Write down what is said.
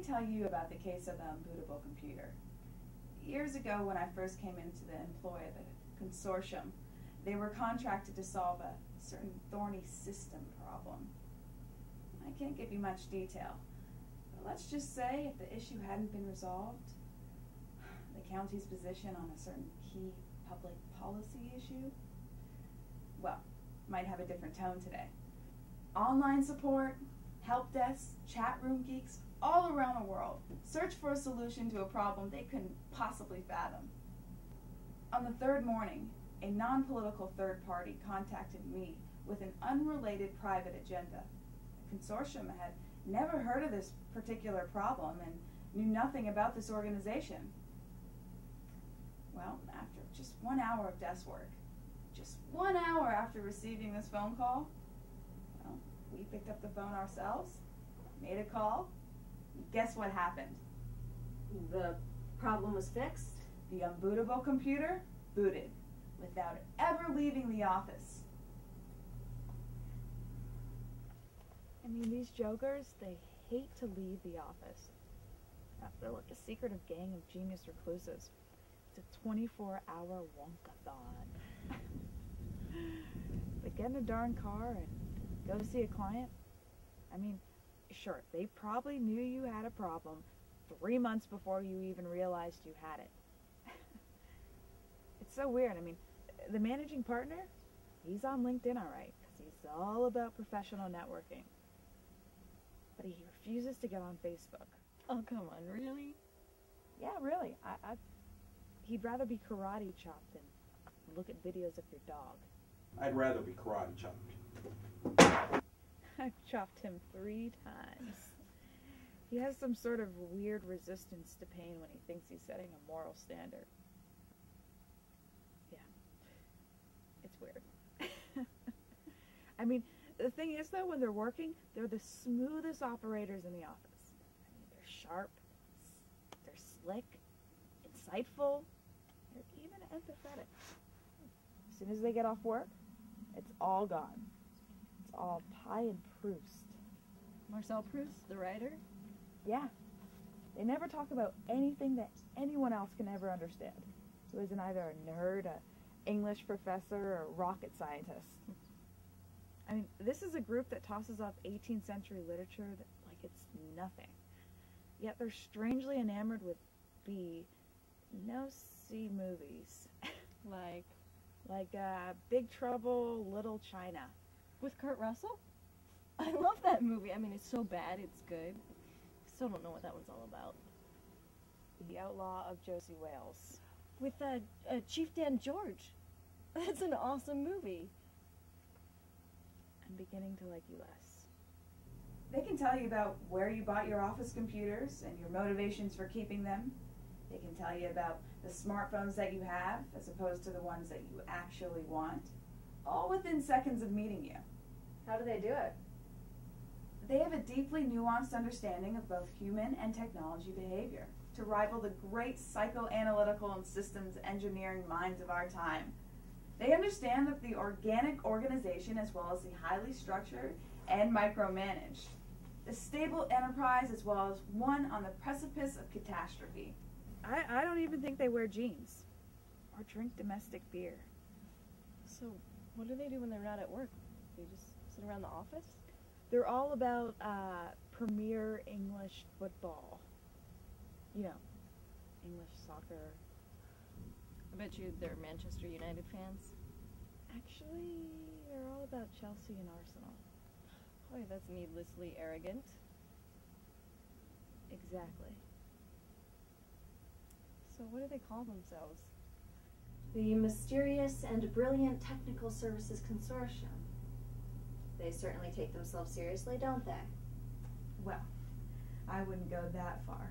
tell you about the case of the unbootable computer. Years ago, when I first came into the employ of the consortium, they were contracted to solve a certain thorny system problem. I can't give you much detail, but let's just say if the issue hadn't been resolved, the county's position on a certain key public policy issue, well, might have a different tone today. Online support, help desks, chat room geeks, all around the world search for a solution to a problem they couldn't possibly fathom. On the third morning, a non-political third party contacted me with an unrelated private agenda. The consortium had never heard of this particular problem and knew nothing about this organization. Well, after just 1 hour of desk work, just 1 hour after receiving this phone call, well, we picked up the phone ourselves, made a call, and guess what happened? The problem was fixed? The unbootable computer booted without ever leaving the office. I mean, these jokers, they hate to leave the office. They're like a secretive gang of genius recluses. It's a 24-hour wonkathon. They get in a darn car and go to see a client. I mean, sure, they probably knew you had a problem 3 months before you even realized you had it. It's so weird. I mean, the managing partner, he's on LinkedIn, all right, because he's all about professional networking. But he refuses to get on Facebook. Oh, come on, really? Yeah, really. He'd rather be karate chopped than look at videos of your dog. I'd rather be karate chopped. I've chopped him 3 times. He has some sort of weird resistance to pain when he thinks he's setting a moral standard. Yeah. It's weird. I mean, the thing is, though, when they're working, they're the smoothest operators in the office. I mean, they're sharp, they're slick, insightful, they're even empathetic. As soon as they get off work, it's all gone. It's all pie and Proust. Marcel Proust, the writer? Yeah. They never talk about anything that anyone else can ever understand. Who isn't either a nerd, an English professor, or a rocket scientist. I mean, this is a group that tosses off 18th century literature like it's nothing. Yet they're strangely enamored with B, no C movies. Like Big Trouble, Little China. With Kurt Russell? I love that movie. I mean, it's so bad, it's good. Still don't know what that one's all about. The Outlaw of Josie Wales. With Chief Dan George. That's an awesome movie. I'm beginning to like you less. They can tell you about where you bought your office computers and your motivations for keeping them. They can tell you about the smartphones that you have as opposed to the ones that you actually want, all within seconds of meeting you. How do they do it? They have a deeply nuanced understanding of both human and technology behavior to rival the great psychoanalytical and systems engineering minds of our time. They understand that the organic organization as well as the highly structured and micromanaged, the stable enterprise as well as one on the precipice of catastrophe. I don't even think they wear jeans or drink domestic beer. So what do they do when they're not at work? They just sit around the office? They're all about Premier English football. You know, English soccer. I bet you they're Manchester United fans. Actually, they're all about Chelsea and Arsenal. Boy, that's needlessly arrogant. Exactly. So what do they call themselves? The Mysterious and Brilliant Technical Services Consortium. They certainly take themselves seriously, don't they? Well, I wouldn't go that far.